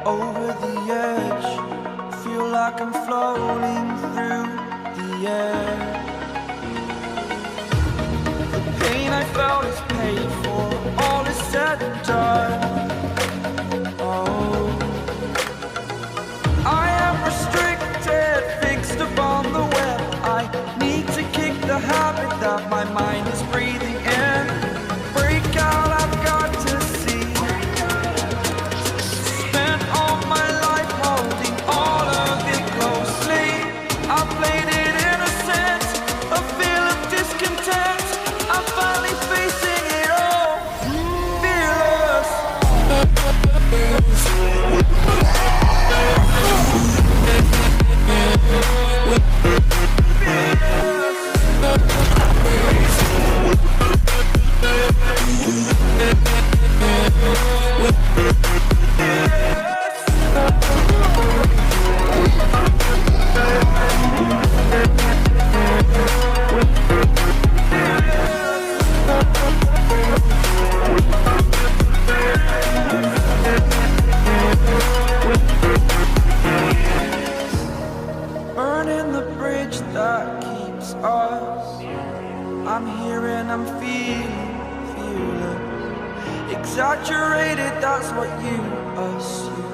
over the edge. Feel like I'm floating through the air. The pain I felt is paid for, all is said and done. Oh, I am restricted, fixed upon the web. I need to kick the habit that my mind is breathing in. Break out, I've got to see. Spent all my life holding all of it closely. I played it innocent, a feel of discontent. I'm finally facing it all, fearless. Burning the bridge that keeps us. I'm here and I'm feeling exaggerated, that's what you assume.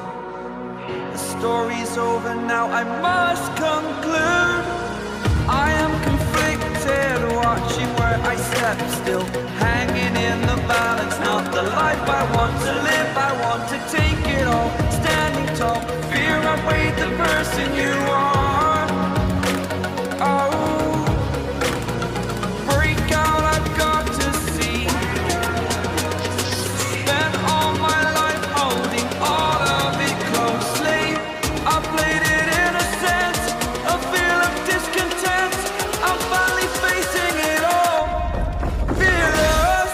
The story's over now, I must conclude. I am conflicted, watching where I step still, hanging in the balance. Not the life I want to live, I want to take it all. Standing tall, fear I weighed the person you are. Oh, break out, I've got to see. Spent all my life holding all of it closely. I played it innocent, a feel of discontent. I'm finally facing it all, fearless.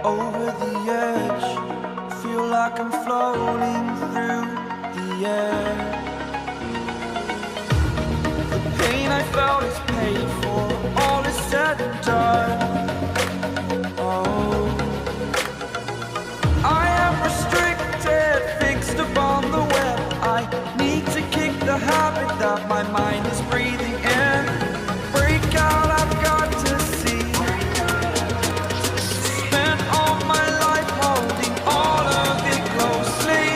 Over the edge, feel like I'm floating through the air. The pain I felt is paid for, all is said and done. Oh, I am restricted, fixed upon the web. I need to kick the habit that my mind is breathing in. Break out, I've got to see. Spent all my life holding all of it closely.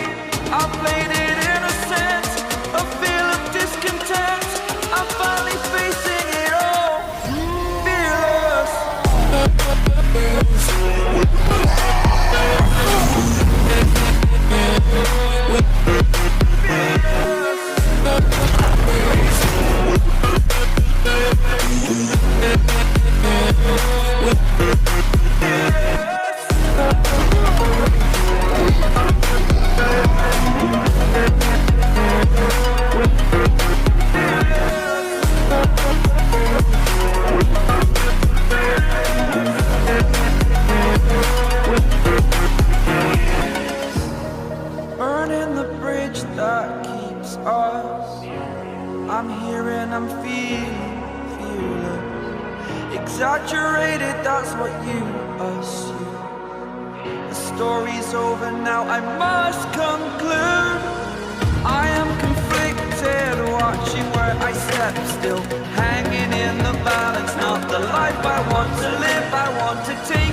I played it innocent, a feel of discontent. I'm finally facing it all, fearless. Burning the bridge that keeps us. I'm here and I'm feeling exaggerated, that's what you assume. The story's over now, I must conclude. I am conflicted, watching where I step still, hanging in the balance. Not the life I want to live, I want to take